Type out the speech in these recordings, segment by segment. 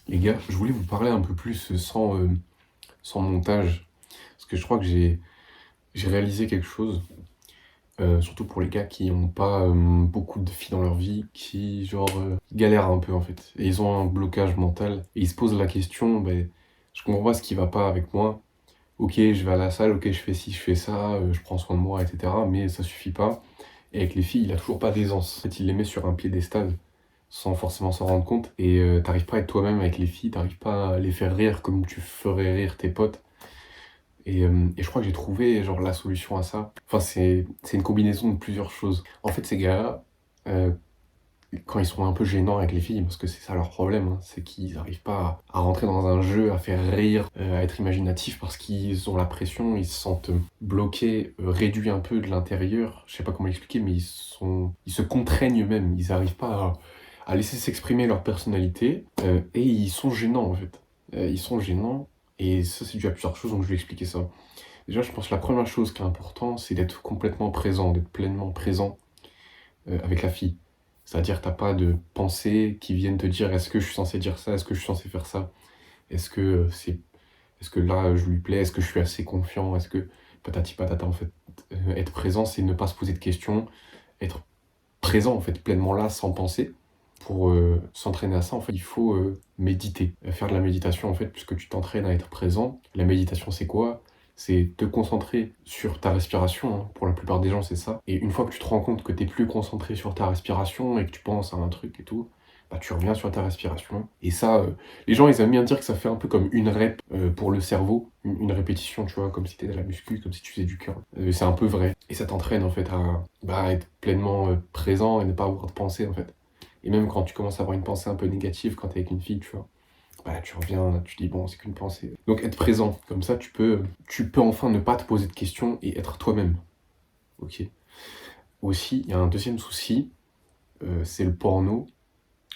Les gars, je voulais vous parler un peu plus sans montage, parce que je crois que j'ai réalisé quelque chose, surtout pour les gars qui n'ont pas beaucoup de filles dans leur vie, qui galèrent un peu en fait, et ils ont un blocage mental, et ils se posent la question, ben, je comprends pas ce qui va pas avec moi, ok je vais à la salle, ok je fais ci, je fais ça, je prends soin de moi, etc. Mais ça suffit pas, et avec les filles, il a toujours pas d'aisance, en fait il les met sur un piédestal, sans forcément s'en rendre compte. Et t'arrives pas à être toi-même avec les filles, t'arrives pas à les faire rire comme tu ferais rire tes potes. Et je crois que j'ai trouvé genre la solution à ça. Enfin, c'est une combinaison de plusieurs choses. En fait, ces gars-là, euh, quand ils sont un peu gênants avec les filles, parce que c'est ça leur problème, hein, c'est qu'ils n'arrivent pas à rentrer dans un jeu, à faire rire, à être imaginatifs parce qu'ils ont la pression, ils se sentent bloqués, réduits un peu de l'intérieur. Je sais pas comment l'expliquer, mais ils se contraignent eux-mêmes. Ils n'arrivent pas à laisser s'exprimer leur personnalité et ils sont gênants en fait. Ils sont gênants et ça c'est dû à plusieurs choses, donc je vais expliquer ça. Déjà, je pense que la première chose qui est importante, c'est d'être complètement présent, d'être pleinement présent avec la fille. C'est-à-dire que t'as pas de pensées qui viennent te dire est-ce que je suis censé dire ça, est-ce que je suis censé faire ça, est-ce que est-ce que là je lui plais, est-ce que je suis assez confiant, est-ce que patati patata en fait. Être présent, c'est ne pas se poser de questions, être présent en fait, pleinement là, sans penser. Pour s'entraîner à ça, en fait, il faut méditer, faire de la méditation en fait, puisque tu t'entraînes à être présent. La méditation, c'est quoi? C'est te concentrer sur ta respiration, hein. Pour la plupart des gens, c'est ça. Et une fois que tu te rends compte que tu n'es plus concentré sur ta respiration et que tu penses à un truc et tout, bah, tu reviens sur ta respiration. Et ça, les gens, ils aiment bien dire que ça fait un peu comme une rep pour le cerveau, une répétition, tu vois, comme si tu étais de la muscu, comme si tu faisais du cœur. C'est un peu vrai. Et ça t'entraîne, en fait, à être pleinement présent et ne pas avoir de pensée, en fait. Et même quand tu commences à avoir une pensée un peu négative quand tu es avec une fille, tu vois, bah, tu reviens, tu dis bon, c'est qu'une pensée. Donc être présent, comme ça tu peux enfin ne pas te poser de questions et être toi-même. Ok. Aussi, il y a un deuxième souci, c'est le porno.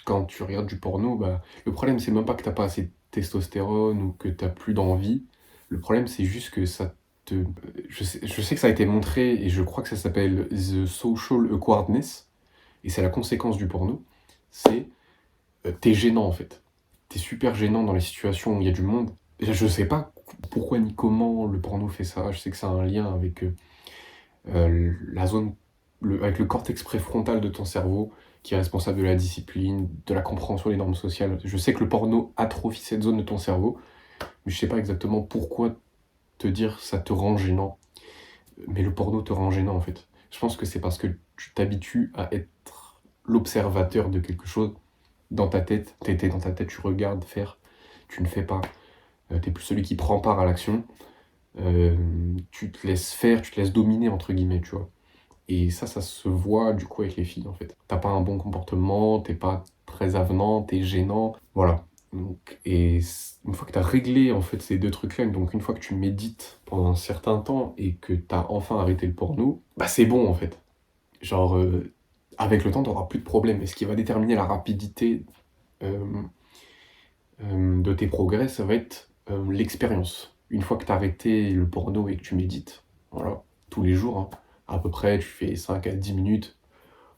Quand tu regardes du porno, bah, le problème c'est même pas que t'as pas assez de testostérone ou que t'as plus d'envie. Le problème c'est juste que ça te. Je sais que ça a été montré et je crois que ça s'appelle The Social Awkwardness et c'est la conséquence du porno. C'est t'es gênant en fait. T'es super gênant dans les situations où il y a du monde. Et je sais pas pourquoi ni comment le porno fait ça. Je sais que ça a un lien avec la zone, avec le cortex préfrontal de ton cerveau qui est responsable de la discipline, de la compréhension des normes sociales. Je sais que le porno atrophie cette zone de ton cerveau, mais je sais pas exactement pourquoi te dire ça te rend gênant. Mais le porno te rend gênant en fait. Je pense que c'est parce que tu t'habitues à être l'observateur de quelque chose dans ta tête, t'étais dans ta tête, tu regardes faire, tu ne fais pas. T'es plus celui qui prend part à l'action. Tu te laisses faire, tu te laisses dominer, entre guillemets, tu vois. Et ça se voit du coup avec les filles, en fait. T'as pas un bon comportement, t'es pas très avenant, t'es gênant, voilà. Donc, une fois que t'as réglé, en fait, ces deux trucs-là, donc une fois que tu médites pendant un certain temps et que t'as enfin arrêté le porno, bah c'est bon, en fait. Genre, avec le temps, t'auras plus de problème. Et ce qui va déterminer la rapidité euh, de tes progrès, ça va être l'expérience. Une fois que tu as arrêté le porno et que tu médites, voilà, tous les jours, hein, à peu près, tu fais 5 à 10 minutes.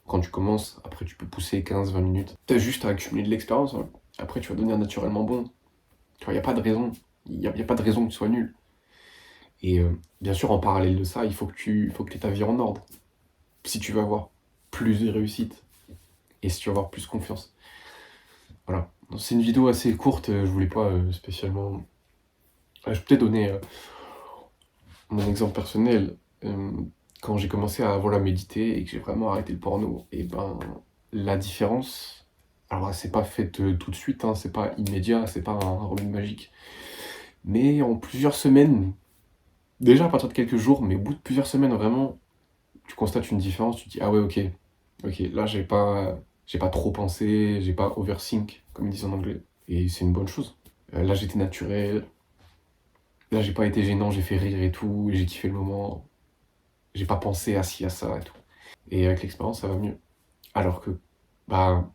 Quand tu commences, après tu peux pousser 15-20 minutes. Tu as juste à accumuler de l'expérience, hein. Après, tu vas devenir naturellement bon. Tu vois, il n'y a pas de raison. Il y a pas de raison que tu sois nul. Et bien sûr, en parallèle de ça, il faut que tu aies ta vie en ordre. Si tu veux avoir plus de réussite et si tu veux avoir plus confiance. Voilà. Donc, c'est une vidéo assez courte, je voulais pas spécialement. Je peux peut-être donner mon exemple personnel. Euh, Quand j'ai commencé à voilà, méditer et que j'ai vraiment arrêté le porno, et ben la différence, alors c'est pas fait tout de suite, hein, c'est pas immédiat, c'est pas un remède magique, mais en plusieurs semaines, déjà à partir de quelques jours, mais au bout de plusieurs semaines vraiment, tu constates une différence, tu te dis ah ouais ok, là j'ai pas trop pensé, j'ai pas overthink comme ils disent en anglais, et c'est une bonne chose. Là j'étais naturel, là j'ai pas été gênant, j'ai fait rire et tout, et j'ai kiffé le moment. J'ai pas pensé à ci, à ça et tout. Et avec l'expérience, ça va mieux. Alors que, bah,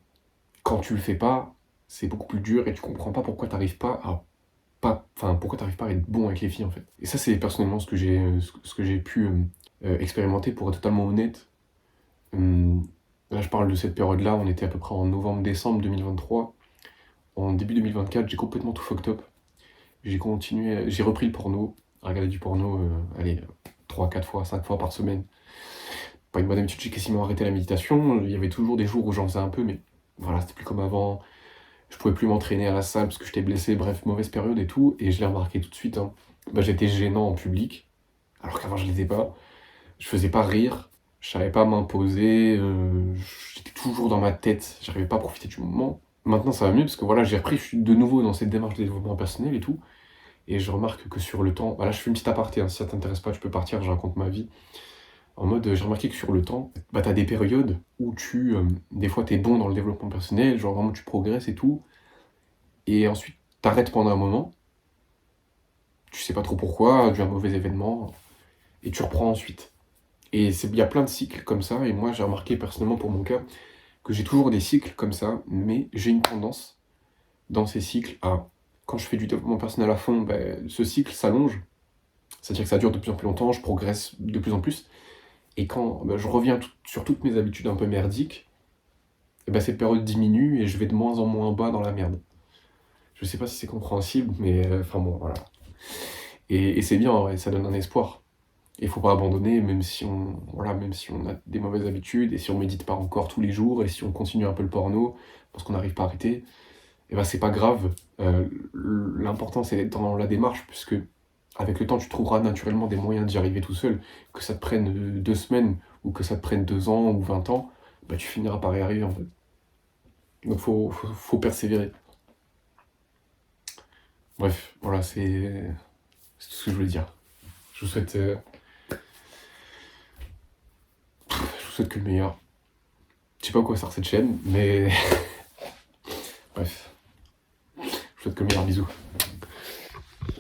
quand tu le fais pas, c'est beaucoup plus dur et tu comprends pas pourquoi t'arrives pas à enfin, pourquoi t'arrives pas à être bon avec les filles en fait. Et ça, c'est personnellement ce que j'ai pu expérimenter pour être totalement honnête. Là, je parle de cette période-là, on était à peu près en novembre-décembre 2023. en début 2024, j'ai complètement tout fucked up. J'ai repris le porno, à regarder du porno, allez, 3, 4 fois, 5 fois par semaine. Pas une bonne habitude, j'ai quasiment arrêté la méditation. Il y avait toujours des jours où j'en faisais un peu, mais voilà, c'était plus comme avant. Je pouvais plus m'entraîner à la salle parce que j'étais blessé, bref, mauvaise période et tout. Et je l'ai remarqué tout de suite, hein. Bah, j'étais gênant en public, alors qu'avant je l'étais pas. Je faisais pas rire, je savais pas m'imposer, j'étais toujours dans ma tête, j'arrivais pas à profiter du moment. Maintenant ça va mieux parce que voilà, j'ai repris, je suis de nouveau dans cette démarche de développement personnel et tout. Et je remarque que sur le temps, voilà, je fais une petite aparté, hein, si ça t'intéresse pas, tu peux partir, je raconte ma vie. En mode, j'ai remarqué que sur le temps, bah, t'as des périodes où des fois, t'es bon dans le développement personnel, genre vraiment tu progresses et tout, et ensuite, t'arrêtes pendant un moment, tu sais pas trop pourquoi, dû à un mauvais événement, et tu reprends ensuite. Et il y a plein de cycles comme ça, et moi, j'ai remarqué personnellement pour mon cas, que j'ai toujours des cycles comme ça, mais j'ai une tendance dans ces cycles à, quand je fais du développement personnel à fond, bah, ce cycle s'allonge, c'est-à-dire que ça dure de plus en plus longtemps, je progresse de plus en plus. Et quand bah, je reviens sur toutes mes habitudes un peu merdiques, et bah, cette période diminue et je vais de moins en moins bas dans la merde. Je sais pas si c'est compréhensible, mais enfin bon, voilà. Et c'est bien, ouais, ça donne un espoir. Il faut pas abandonner, même si on a des mauvaises habitudes, et si on médite pas encore tous les jours, et si on continue un peu le porno, parce qu'on n'arrive pas à arrêter, et bah c'est pas grave. L'important c'est d'être dans la démarche, puisque avec le temps tu trouveras naturellement des moyens d'y arriver tout seul. Que ça te prenne 2 semaines, ou que ça te prenne 2 ans, ou 20 ans, bah tu finiras par y arriver en fait. Donc faut persévérer. Bref, voilà, c'est tout ce que je voulais dire. Je vous souhaite, je vous souhaite que le meilleur. Je sais pas à quoi sert cette chaîne, mais bref, je vous souhaite que le meilleur. Bisous.